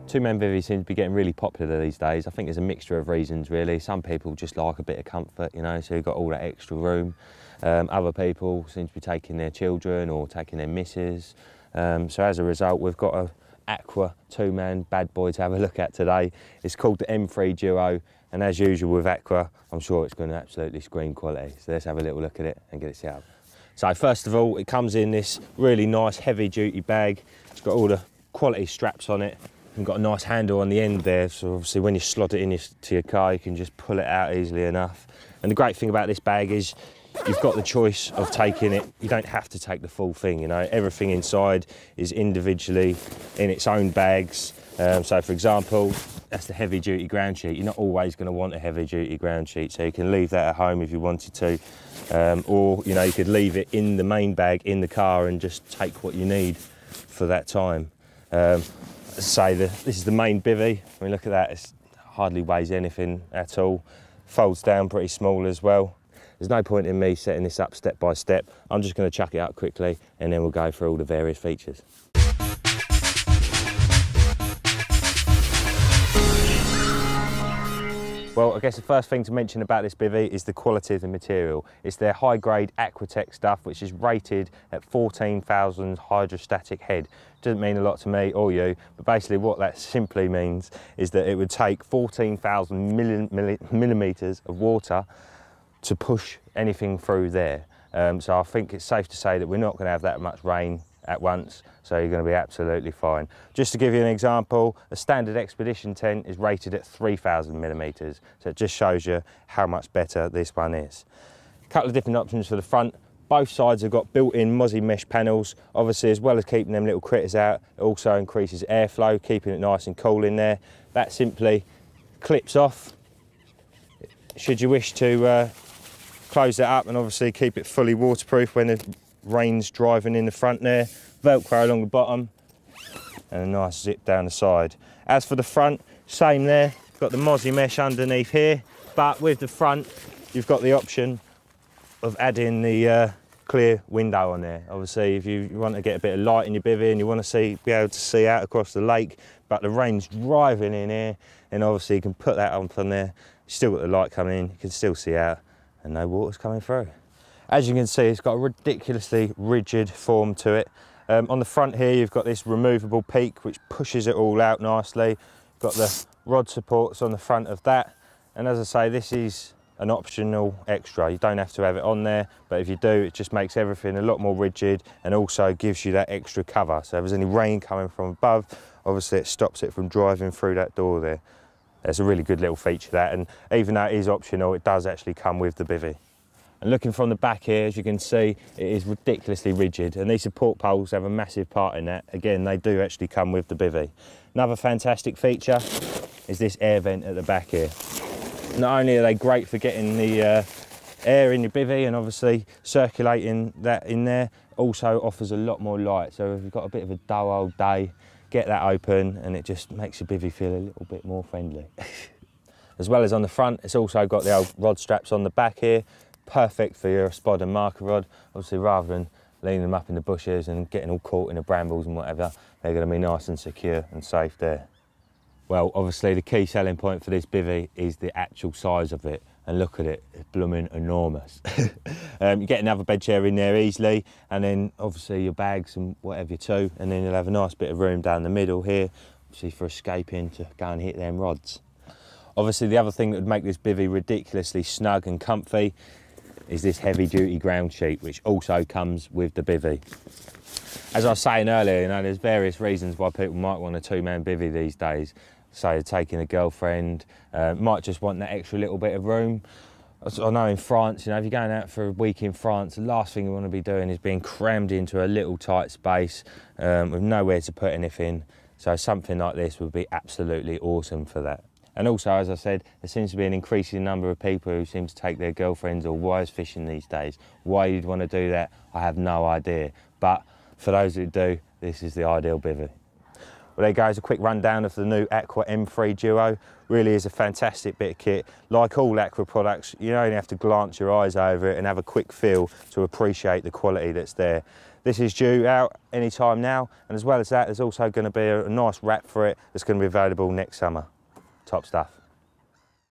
Two-man bivvy seems to be getting really popular these days. I think there's a mixture of reasons really. Some people just like a bit of comfort, you know, so you've got all that extra room. Other people seem to be taking their children or taking their missus. So as a result, we've got a Aqua two-man bad boy to have a look at today. It's called the M3 Duo, and as usual with Aqua, I'm sure it's going to absolutely scream quality. So let's have a little look at it and get it set up. So first of all, it comes in this really nice heavy-duty bag. It's got all the quality straps on it. You've got a nice handle on the end there, so obviously when you slot it into your car, you can just pull it out easily enough. And the great thing about this bag is you've got the choice of taking it. You don't have to take the full thing, you know. Everything inside is individually in its own bags. So for example, that's the heavy duty ground sheet. You're not always going to want a heavy duty ground sheet, so you can leave that at home if you wanted to. Or, you know, you could leave it in the main bag in the car and just take what you need for that time. This is the main bivvy. I mean, look at that, it hardly weighs anything at all. Folds down pretty small as well. There's no point in me setting this up step by step. I'm just going to chuck it up quickly and then we'll go through all the various features. Well, I guess the first thing to mention about this bivvy is the quality of the material. It's their high-grade Aquatech stuff, which is rated at 14,000 hydrostatic head. Doesn't mean a lot to me or you, but basically what that simply means is that it would take 14,000 millimetres of water to push anything through there. So I think it's safe to say that we're not going to have that much rain at once, so you're going to be absolutely fine. Just to give you an example, a standard expedition tent is rated at 3,000 millimetres, so it just shows you how much better this one is. A couple of different options for the front. Both sides have got built-in mozzie mesh panels. Obviously, as well as keeping them little critters out, it also increases airflow, keeping it nice and cool in there. That simply clips off. Should you wish to close that up and obviously keep it fully waterproof when the rain's driving in the front there. Velcro along the bottom and a nice zip down the side. As for the front, same there. Got the mozzie mesh underneath here, but with the front, you've got the option of adding the clear window on there. Obviously, if you want to get a bit of light in your bivvy and you want to be able to see out across the lake, but the rain's driving in here, and obviously you can put that up on there. You still got the light coming in, you can still see out, and no water's coming through. As you can see, it's got a ridiculously rigid form to it. On the front here, you've got this removable peak, which pushes it all out nicely. You've got the rod supports on the front of that. And as I say, this is an optional extra. You don't have to have it on there, but if you do, it just makes everything a lot more rigid and also gives you that extra cover. So if there's any rain coming from above, obviously it stops it from driving through that door there. That's a really good little feature, that, and even though it is optional, it does actually come with the bivvy. And looking from the back here, as you can see, it is ridiculously rigid, and these support poles have a massive part in that. Again, they do actually come with the bivvy. Another fantastic feature is this air vent at the back here. Not only are they great for getting the air in your bivvy and obviously circulating that in there, also offers a lot more light. So if you've got a bit of a dull old day, get that open and it just makes your bivvy feel a little bit more friendly. As well as on the front, it's also got the old rod straps on the back here. Perfect for your spod and marker rod. Obviously, rather than leaning them up in the bushes and getting all caught in the brambles and whatever, they're going to be nice and secure and safe there. Well, obviously the key selling point for this bivvy is the actual size of it. And look at it, it's blooming enormous. You get another bed chair in there easily, and then obviously your bags and whatever too, and then you'll have a nice bit of room down the middle here, obviously for escaping to go and hit them rods. Obviously the other thing that would make this bivvy ridiculously snug and comfy is this heavy duty ground sheet, which also comes with the bivvy. As I was saying earlier, you know, there's various reasons why people might want a two-man bivvy these days. Say taking a girlfriend, might just want that extra little bit of room. I know in France, you know, if you're going out for a week in France, the last thing you want to be doing is being crammed into a little tight space with nowhere to put anything. So something like this would be absolutely awesome for that. And also, as I said, there seems to be an increasing number of people who seem to take their girlfriends or wives fishing these days. Why you'd want to do that, I have no idea. But for those who do, this is the ideal bivvy. Well, there goes a quick rundown of the new Aqua M3 Duo. Really is a fantastic bit of kit. Like all Aqua products, you only have to glance your eyes over it and have a quick feel to appreciate the quality that's there. This is due out any time now, and as well as that, there's also going to be a nice wrap for it that's going to be available next summer. Top stuff.